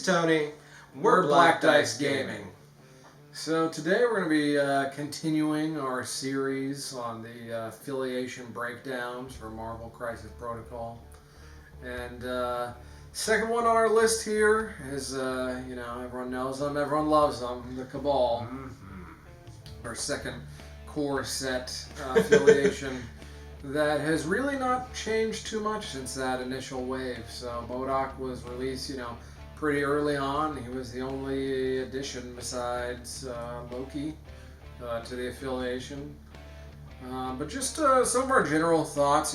Tony. We're Black Dice Gaming. So today we're going to be continuing our series on the affiliation breakdowns for Marvel Crisis Protocol. And second one on our list here is, everyone knows them, everyone loves them, the Cabal. Our second core set affiliation that has really not changed too much since that initial wave. So MODOK was released, pretty early on. He was the only addition besides Loki to the affiliation. But just some of our general thoughts,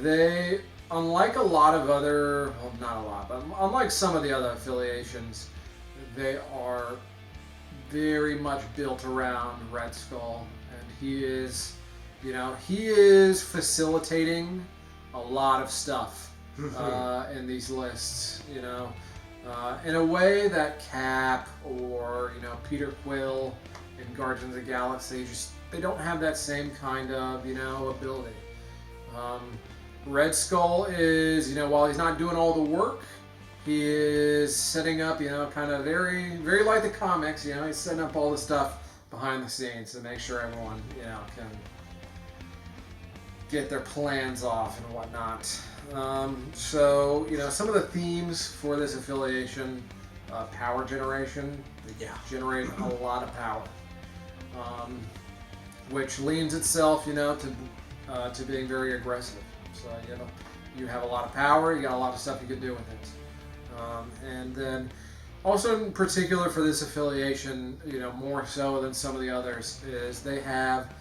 they, unlike a lot of other, well, not a lot, but unlike some of the other affiliations, they are very much built around Red Skull. And he is facilitating a lot of stuff in these lists, in a way that Cap or, Peter Quill in Guardians of the Galaxy, they don't have that same kind of, ability. Red Skull is, while he's not doing all the work, he is setting up, kind of very, very like the comics, he's setting up all the stuff behind the scenes to make sure everyone, can get their plans off and whatnot. So, some of the themes for this affiliation, power generation, they generate a lot of power, which leans itself, to being very aggressive. So, you have a lot of power, you got a lot of stuff you can do with it. And then, also in particular for this affiliation, more so than some of the others, is they have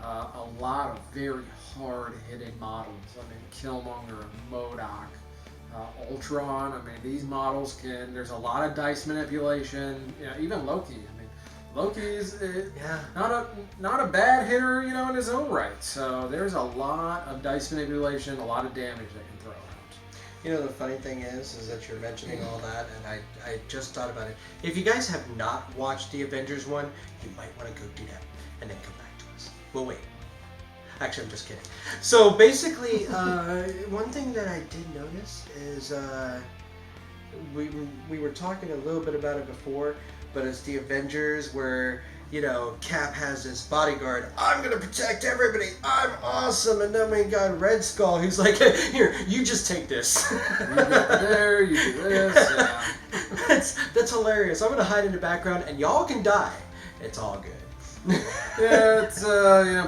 a lot of very hard-hitting models. Killmonger, MODOK, Ultron. These models there's a lot of dice manipulation. Even Loki. Loki's not a bad hitter, in his own right. So there's a lot of dice manipulation, a lot of damage they can throw around. The funny thing is that you're mentioning all that, and I just thought about it. If you guys have not watched the Avengers one, you might want to go do that, and then come back to us. We'll wait. Actually, I'm just kidding. So basically, one thing that I did notice is we were talking a little bit about it before, but it's the Avengers where, Cap has this bodyguard. I'm going to protect everybody. I'm awesome. And then we got Red Skull, who's like, here, you just take this. You go there, you do this. Yeah. That's hilarious. I'm going to hide in the background, and y'all can die. It's all good. Yeah, it's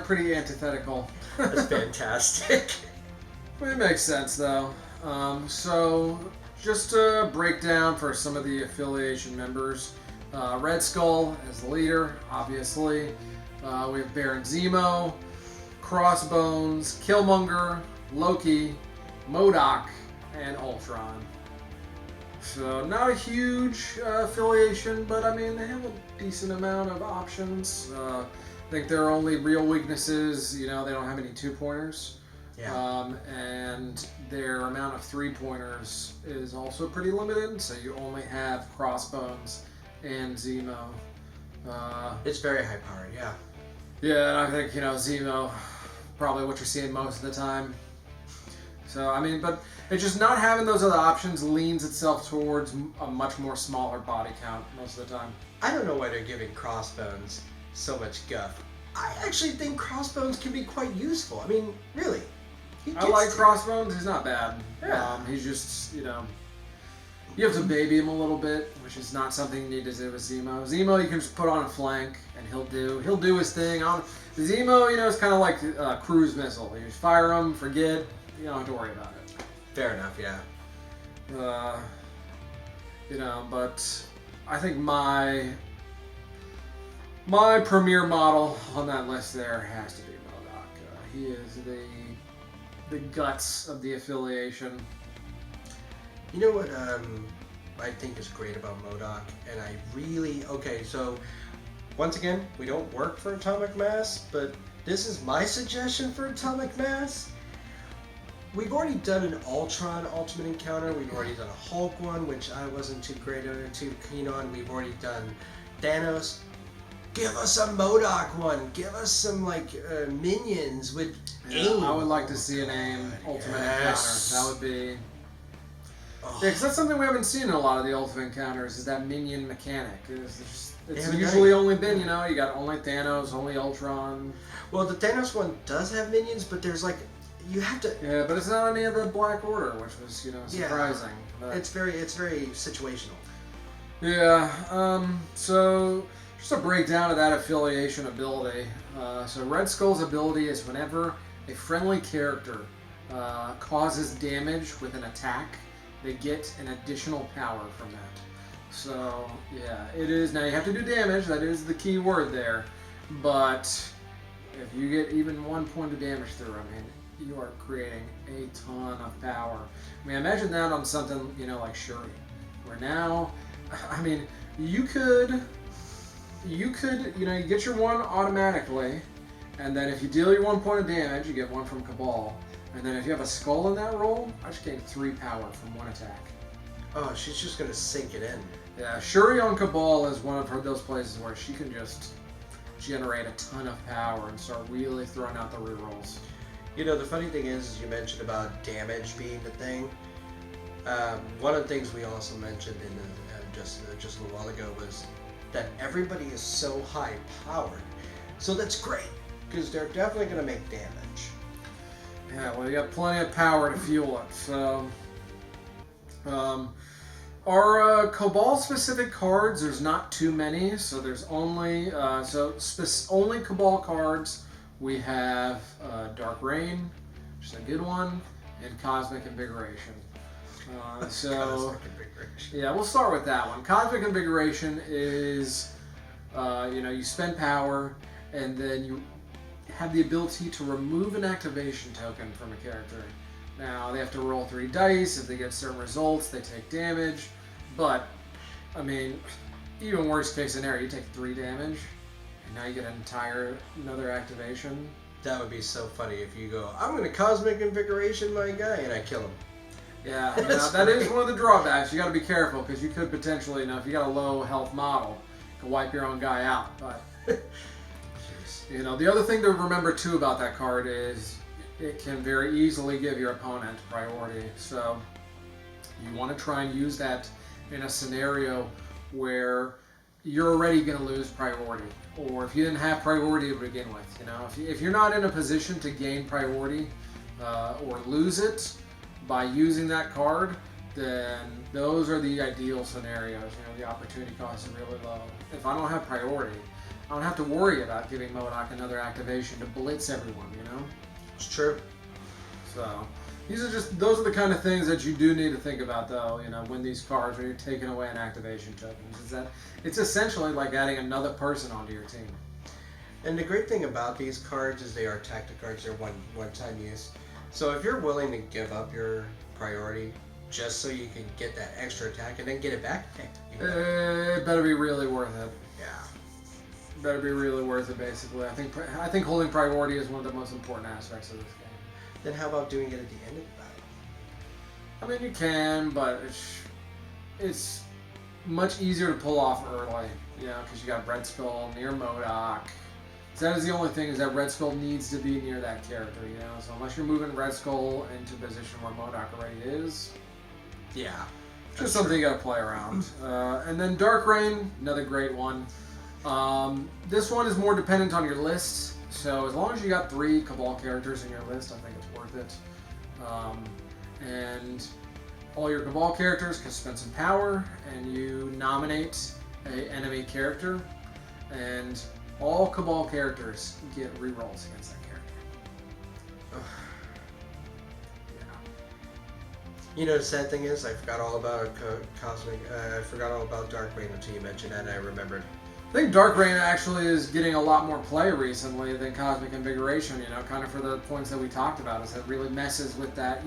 pretty antithetical. That's fantastic. It makes sense though. So just a breakdown for some of the affiliation members. Red Skull as the leader, obviously. We have Baron Zemo, Crossbones, Killmonger, Loki, MODOK, and Ultron. So not a huge affiliation, but they have a decent amount of options. I think their only real weaknesses, they don't have any 2-pointers. Yeah. And their amount of 3-pointers is also pretty limited, so you only have Crossbones and Zemo. It's very high powered, yeah. Yeah, and I think, Zemo, probably what you're seeing most of the time. So, but it's just not having those other options leans itself towards a much more smaller body count most of the time. I don't know why they're giving Crossbones so much guff. I actually think Crossbones can be quite useful. Really. I like Crossbones. He's not bad. Yeah. He's just, you have to baby him a little bit, which is not something you need to do with Zemo. Zemo, you can just put on a flank, and he'll do his thing. Zemo, is kind of like a cruise missile. You just fire him, forget. You don't have to worry about it. Fair enough, yeah. But I think my premier model on that list there has to be MODOK. He is the guts of the affiliation. You know what I think is great about MODOK, and so once again, we don't work for Atomic Mass, but this is my suggestion for Atomic Mass. We've already done an Ultron Ultimate Encounter. We've already done a Hulk one, which I wasn't too keen on. We've already done Thanos. Give us a MODOK one. Give us some minions with AIM. I would like to see an AIM Ultimate Encounter. That would be Oh. Yeah, because that's something we haven't seen in a lot of the Ultimate Encounters, is that minion mechanic. It's haven't usually done it. only been, you got only Thanos, only Ultron. Well, the Thanos one does have minions, but there's like, you have to. Yeah, but it's not any of the Black Order, which was, surprising. Yeah, But, it's very situational. yeah, so just a breakdown of that affiliation ability. So Red Skull's ability is whenever a friendly character causes damage with an attack, they get an additional power from that. So, yeah, it is. Now, you have to do damage. That is the key word there. But if you get even 1 point of damage through, you are creating a ton of power. Imagine that on something, like Shuri. Where now, you could, you get your one automatically, and then if you deal your 1 point of damage, you get one from Cabal. And then if you have a skull in that roll, I just gain 3 power from one attack. Oh, she's just gonna sink it in. Yeah, Shuri on Cabal is one of those places where she can just generate a ton of power and start really throwing out the rerolls. The funny thing is you mentioned about damage being the thing. One of the things we also mentioned in just a little while ago was that everybody is so high powered. So that's great, because they're definitely gonna make damage. Yeah, well, you got plenty of power to fuel it. So, our Cabal-specific cards, there's not too many. So there's only only Cabal cards. We have Dark Reign, which is a good one, and Cosmic Invigoration. Cosmic Invigoration. Yeah, we'll start with that one. Cosmic Invigoration is, you spend power, and then you have the ability to remove an activation token from a character. Now, they have to roll 3 dice. If they get certain results, they take damage. But, even worst case scenario, you take 3 damage, and now you get another activation. That would be so funny if you go, I'm going to Cosmic Invigoration my guy, and I kill him. Yeah, that is one of the drawbacks. You got to be careful, because you could potentially, if you got a low health model, you can wipe your own guy out. But the other thing to remember too about that card is it can very easily give your opponent priority. So you want to try and use that in a scenario where you're already going to lose priority, or if you didn't have priority to begin with. If you're not in a position to gain priority or lose it by using that card, then those are the ideal scenarios. The opportunity cost is really low. If I don't have priority, I don't have to worry about giving MODOK another activation to blitz everyone, It's true. So, those are the kind of things that you do need to think about, though, when these cards, when you're taking away an activation token. Is that it's essentially like adding another person onto your team. And the great thing about these cards is they are tactic cards. They're one-time use. So if you're willing to give up your priority just so you can get that extra attack and then get it back, it better be really worth it. Yeah. Better be really worth it, basically. I think holding priority is one of the most important aspects of this game. Then how about doing it at the end of the battle? You can, but it's much easier to pull off early, because you got Red Skull near MODOK. So that is the only thing, is that Red Skull needs to be near that character, So unless you're moving Red Skull into a position where MODOK already is, yeah, just something you got to play around. And then Dark Reign, another great one. This one is more dependent on your list. So as long as you got 3 Cabal characters in your list, I think it's worth it. And all your Cabal characters can spend some power, and you nominate an enemy character, and all Cabal characters get rerolls against that character. Yeah. The sad thing is, I forgot all about I forgot all about Dark Reign until you mentioned that, and I remembered. I think Dark Reign actually is getting a lot more play recently than Cosmic Invigoration, kind of for the points that we talked about, is that really messes with that,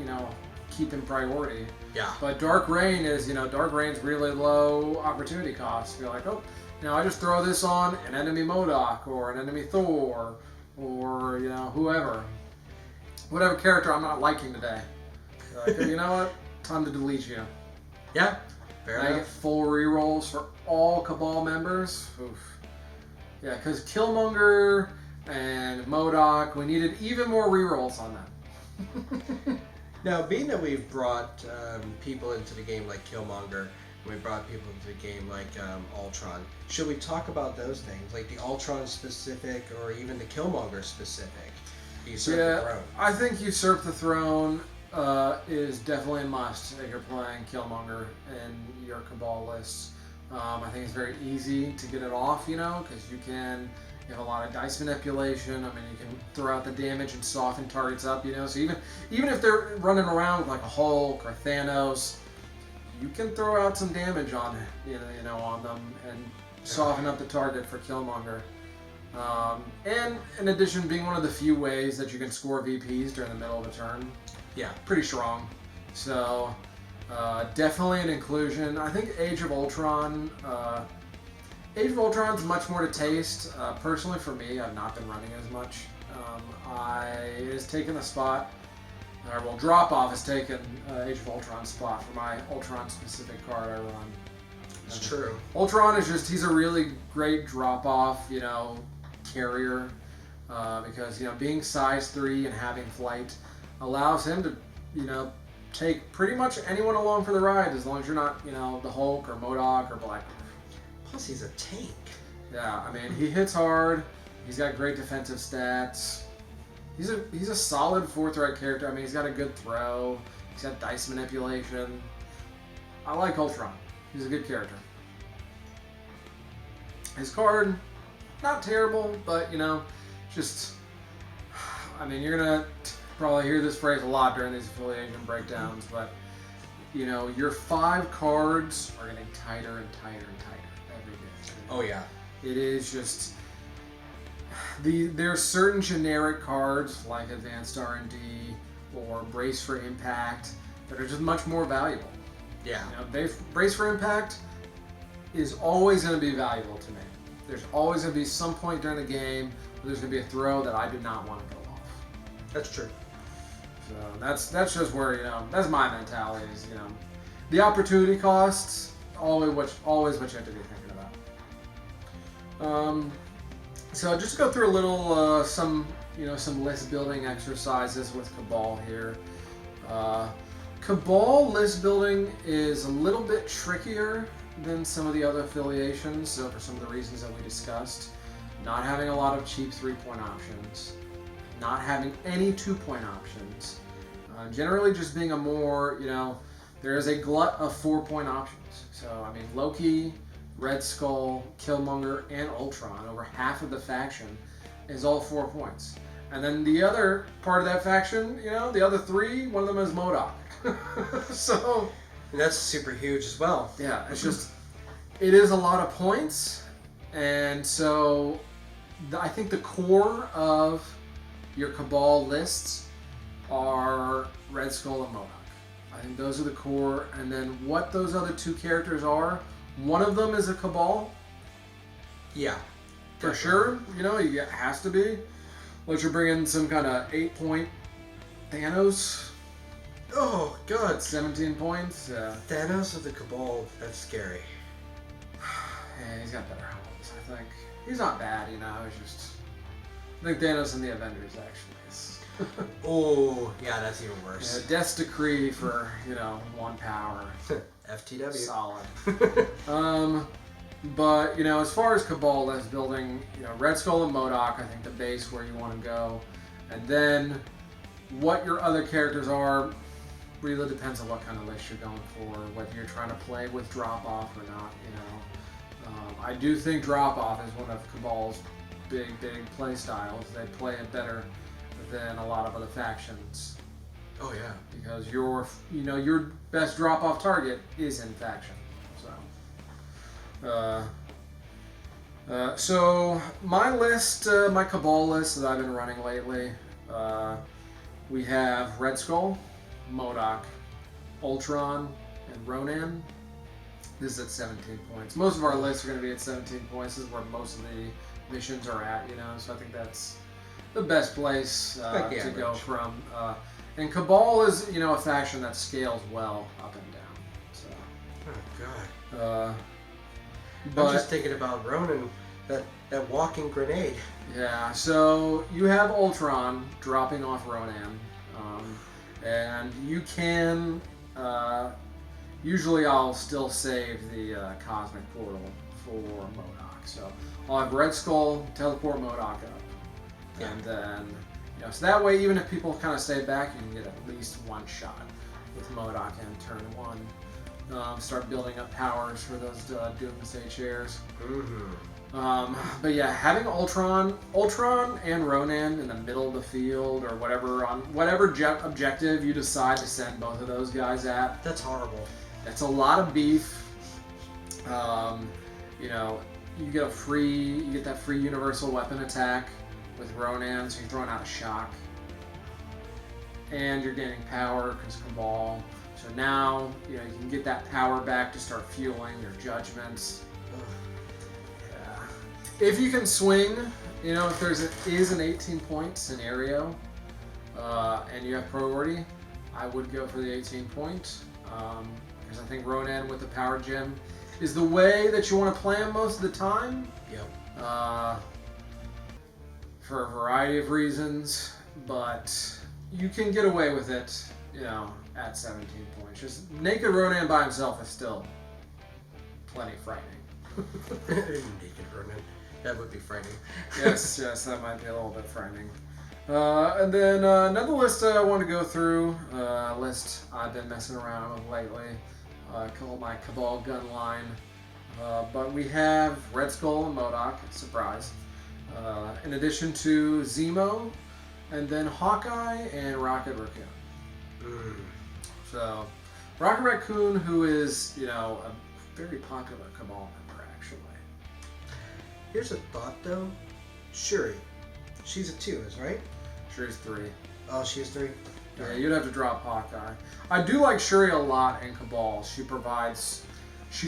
keeping priority. Yeah. But Dark Reign is, Dark Reign's really low opportunity cost. You're like, oh, I just throw this on an enemy MODOK, or an enemy Thor, or, whoever. Whatever character I'm not liking today. Like, you know what? Time to delete you. Yeah. Fair enough. I get full rerolls for all Cabal members. Oof. Yeah, because Killmonger and MODOK, we needed even more rerolls on them. Now, being that we've brought people into the game like Killmonger, and we brought people into the game like Ultron, should we talk about those things, like the Ultron specific or even the Killmonger specific? Usurp the Throne. I think Usurp the Throne is definitely a must if you're playing Killmonger in your Cabal lists. I think it's very easy to get it off, because you have a lot of dice manipulation. I mean, you can throw out the damage and soften targets up, So even if they're running around with like a Hulk or Thanos, you can throw out some damage on on them and soften up the target for Killmonger. And in addition, being one of the few ways that you can score VPs during the middle of a turn, pretty strong. So definitely an inclusion. I think Age of Ultron. Age of Ultron is much more to taste. Personally, for me, I've not been running as much. It has taken a spot, Drop Off has taken Age of Ultron's spot for my Ultron-specific card I run. It's true. Ultron is he's a really great drop-off, carrier, because, being size 3 and having flight allows him to, take pretty much anyone along for the ride as long as you're not, the Hulk or MODOK or Black. Plus, he's a tank. Yeah, I mean, he hits hard. He's got great defensive stats. He's a solid 4th-threat character. I mean, he's got a good throw. He's got dice manipulation. I like Ultron. He's a good character. His card, not terrible, but, just... I mean, you're going to probably hear this phrase a lot during these affiliation breakdowns, but, your 5 cards are getting tighter and tighter and tighter. Oh yeah. It is just there's certain generic cards like Advanced R&D or Brace for Impact that are just much more valuable. Yeah. Brace for Impact is always going to be valuable to me. There's always going to be some point during the game where there's going to be a throw that I do not want to go off. That's true. So that's just where that's my mentality is the opportunity costs always what you have to be thinking about. So just to go through a little some list building exercises with Cabal here. Cabal list building is a little bit trickier than some of the other affiliations, so for some of the reasons that we discussed. Not having a lot of cheap 3-point options, not having any 2-point options, generally just being a more, there is a glut of 4-point options. So, I mean, Loki, Red Skull, Killmonger, and Ultron, over half of the faction, is all 4 points. And then the other part of that faction, the other 3, one of them is MODOK. So... And that's super huge as well. Yeah, it's just... It is a lot of points, and so I think the core of your Cabal lists are Red Skull and MODOK. I think those are the core, and then what those other 2 characters are, one of them is a Cabal. Yeah. For sure. It has to be. Unless you're bringing some kind of 8-point Thanos. Oh, God. 17 points. Thanos of the Cabal, that's scary. Yeah, he's got better helmets, I think. He's not bad, He's just... I think Thanos in the Avengers, actually, is... Oh, yeah, that's even worse. Yeah, Death's Decree for, 1 power. FTW. Solid. But, as far as Cabal list building, Red Skull and MODOK, I think the base where you want to go. And then what your other characters are really depends on what kind of list you're going for, whether you're trying to play with drop-off or not, I do think drop-off is one of Cabal's big play styles. They play it better than a lot of other factions. Oh, yeah. Because your best drop-off target is in faction. So my list, my Cabal list that I've been running lately, we have Red Skull, MODOK, Ultron, and Ronan. This is at 17 points. Most of our lists are going to be at 17 points. This is where most of the missions are at, so I think that's the best place to go from. And Cabal is, a faction that scales well up and down. So. Oh, God. But, I'm just thinking about Ronan, that walking grenade. Yeah, so you have Ultron dropping off Ronan. And you can, usually I'll still save the Cosmic Portal for MODOK. So I'll have Red Skull teleport MODOK up. Yeah. And then, so that way, even if people kind of stay back, you can get at least one shot with MODOK in turn 1. Start building up powers for those Doomsday chairs. Mm-hmm. But yeah, having Ultron and Ronan in the middle of the field or whatever on whatever objective you decide to send both of those guys at. That's horrible. That's a lot of beef. You get that free universal weapon attack with Ronan, so you're throwing out a shock. And you're gaining power because Cabal. So now, you can get that power back to start fueling your judgments. Yeah. If you can swing, if there is an 18-point scenario, and you have priority, I would go for the 18-point. Because I think Ronan with the power gem is the way that you want to play him most of the time. Yep. For a variety of reasons, but you can get away with it, at 17 points. Just naked Ronan by himself is still plenty frightening. Naked Ronan. That would be frightening. yes, that might be a little bit frightening. And then another list I want to go through, a list I've been messing around with lately, called my Cabal gun line. But we have Red Skull and MODOK, surprise. In addition to Zemo, and then Hawkeye and Rocket Raccoon. So, Rocket Raccoon, who is, a very popular Cabal member, actually. Here's a thought, though. Shuri. She's a 2, right? Shuri's 3. Oh, she is 3? Yeah, you'd have to drop Hawkeye. I do like Shuri a lot in Cabal. She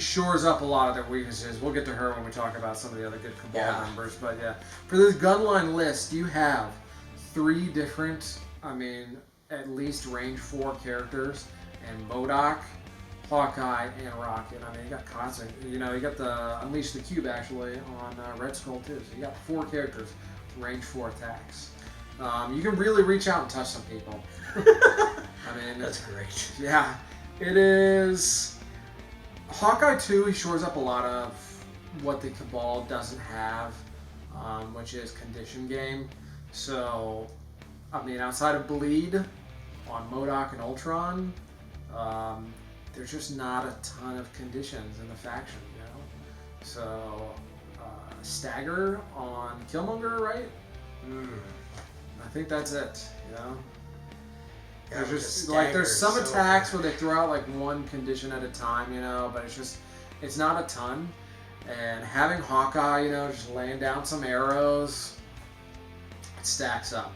shores up a lot of their weaknesses. We'll get to her when we talk about some of the other good Cabal members. But yeah, for this gunline list, you have 3 different, at least range 4 characters, and MODOK, Hawkeye, and Rocket. You got constant. You got the Unleash the Cube actually on Red Skull too. So you got 4 characters with range 4 attacks. You can really reach out and touch some people. That's great. Yeah, it is. Hawkeye 2, he shores up a lot of what the Cabal doesn't have, which is condition game. So, outside of Bleed on MODOK and Ultron, there's just not a ton of conditions in the faction, So, Stagger on Killmonger, right? I think that's it, Yeah, there's some attacks where they throw out 1 condition at a time, but it's not a ton. And having Hawkeye, just laying down some arrows, it stacks up.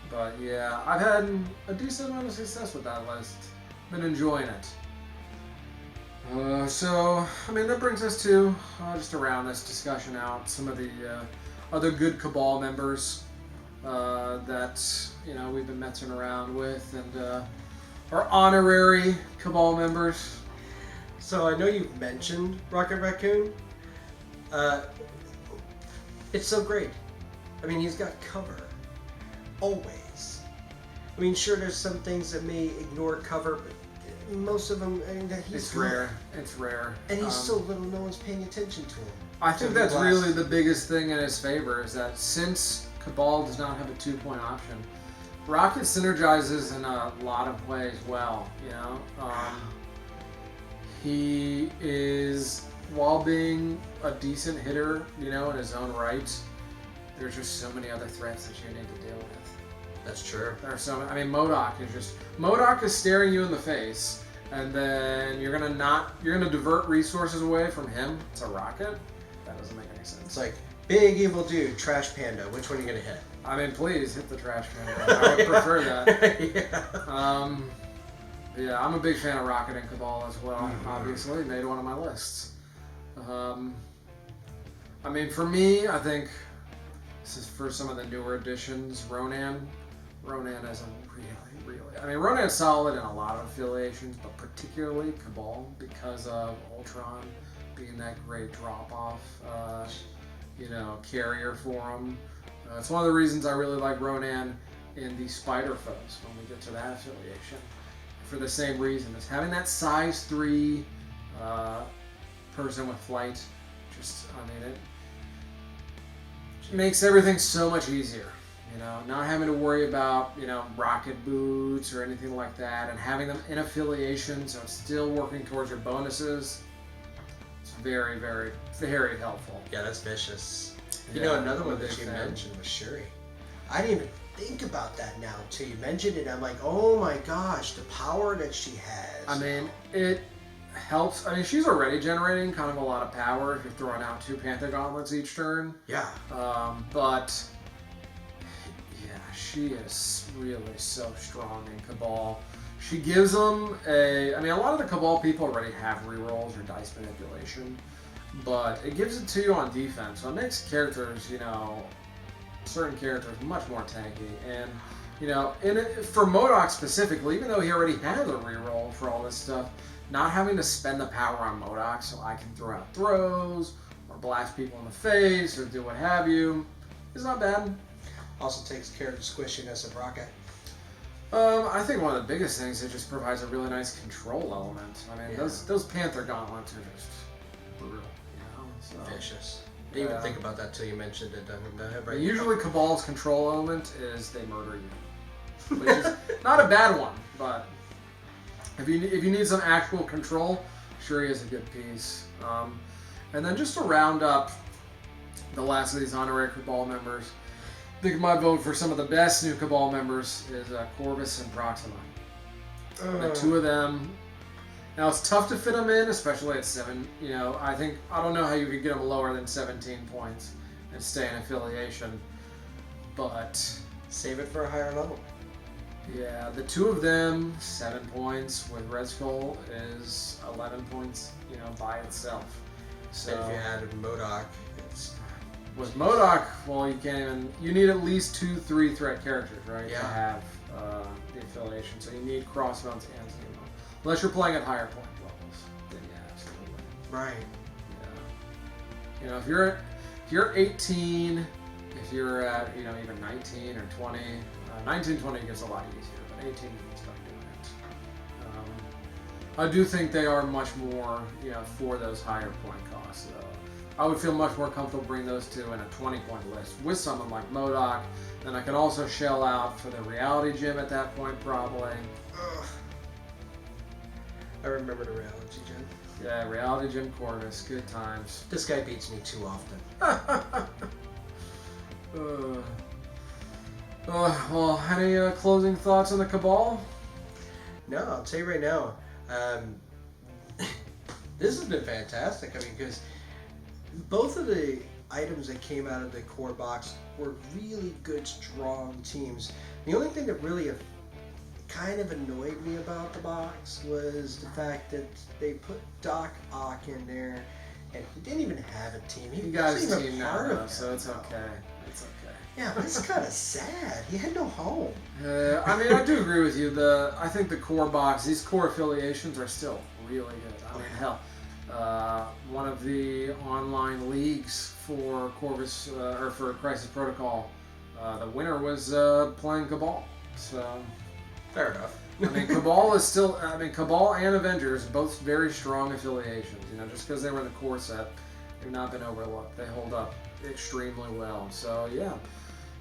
But yeah, I've had a decent amount of success with that list. Been enjoying it. That brings us to, just to round this discussion out, some of the other good Cabal members that we've been messing around with, and our honorary Cabal members. So I know you've mentioned Rocket Raccoon. It's so great. He's got cover. Always. Sure, there's some things that may ignore cover, but most of them, It's rare. It's rare. And he's so little, no one's paying attention to him. I think that's really the biggest thing in his favor, is that since Cabal does not have a 2-point option, Rocket synergizes in a lot of ways well, he is, while being a decent hitter, in his own right, there's just so many other threats that you need to deal with. That's true. There are so many. MODOK is staring you in the face, and then you're gonna divert resources away from him to Rocket. That doesn't make any sense. It's like, big evil dude, Trash Panda. Which one are you gonna hit? Please hit the Trash Panda. I would prefer that. Yeah. Yeah, I'm a big fan of Rocket and Cabal as well. Obviously, made one of my lists. For me, I think this is for some of the newer additions. Ronan is a really. Ronan's solid in a lot of affiliations, but particularly Cabal because of Ultron being that great drop-off, carrier for him. It's one of the reasons I really like Ronan. in the spider foes when we get to that affiliation. For the same reason, as having that size 3 person with flight, it makes everything so much easier. Not having to worry about, rocket boots or anything like that, and having them in affiliation, so it's still working towards your bonuses. It's very, very, very helpful. Yeah, that's vicious. Another one that you mentioned was Shuri. I didn't even think about that now until you mentioned it. I'm like, oh my gosh, the power that she has. It helps. She's already generating kind of a lot of power if you're throwing out 2 Panther Gauntlets each turn. Yeah. But she is really so strong in Cabal. She gives them a lot of the Cabal people already have rerolls or dice manipulation, but it gives it to you on defense. So it makes characters, certain characters much more tanky. And, for MODOK specifically, even though he already has a reroll for all this stuff, not having to spend the power on MODOK so I can throw out throws or blast people in the face or do what have you is not bad. Also takes care of the squishiness of Rocket. I think one of the biggest things, it just provides a really nice control element. Those Panther Gauntlets are just brutal, so. Vicious. Didn't even think about that till you mentioned it. Right usually Cabal's control element is they murder you, which is not a bad one, but if you need some actual control, Shuri is a good piece. And then just to round up the last of these Honorary Cabal members, I think my vote for some of the best new Cabal members is Corvus and Proxima. The 2 of them. Now it's tough to fit them in, especially at 7. I don't know how you could get them lower than 17 points and stay in affiliation, but save it for a higher level. Yeah, the 2 of them, 7 points. With Red Skull is 11 points, by itself. So if you added MODOK, it's. With MODOK, well, you need at least 2 3-threat characters, right? Yeah. To have the affiliation. So you need Crossbones and Zemo. Unless you're playing at higher point levels, then yeah, absolutely. Right. Yeah. If you're 18, if you're at, even 19 or 20, 19, 20 gets a lot easier, but 18 you can start doing it. I do think they are much more, for those higher point costs, though. I would feel much more comfortable bringing those 2 in a 20-point list with someone like MODOK. Then I can also shell out for the Reality Gym at that point, probably. Ugh. I remember the Reality Gym. Yeah, Reality Gym Corvus, good times. This guy beats me too often. Well, any closing thoughts on the Cabal? No, I'll tell you right now. This has been fantastic. Because both of the items that came out of the core box were really good, strong teams. The only thing that really kind of annoyed me about the box was the fact that they put Doc Ock in there, and he didn't even have a team. He got his team now, so it's okay. It's okay. Yeah, but it's kind of sad. He had no home. I do agree with you. I think the core box, these core affiliations are still really good. Hell. One of the online leagues for Corvus or for Crisis Protocol, the winner was playing Cabal. So fair enough. Cabal is still. Cabal and Avengers, both very strong affiliations. Just because they were in the core set, they've not been overlooked. They hold up extremely well. So yeah,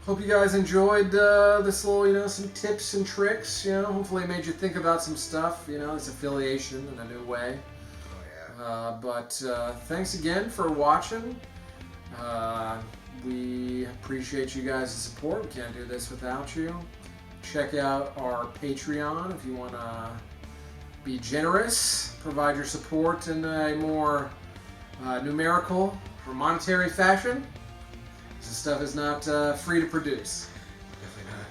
hope you guys enjoyed this little, some tips and tricks. Hopefully it made you think about some stuff. This affiliation in a new way. But thanks again for watching. We appreciate you guys' support. We can't do this without you. Check out our Patreon if you want to be generous, provide your support in a more numerical or monetary fashion. This stuff is not free to produce. Definitely not.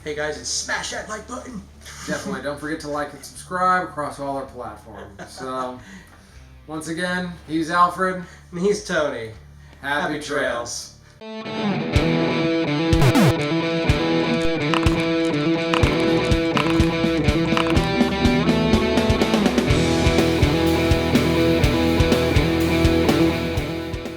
Hey guys, and smash that like button. Definitely. Don't forget to like and subscribe across all our platforms. So, once again, he's Alfred. And he's Tony. Happy trails.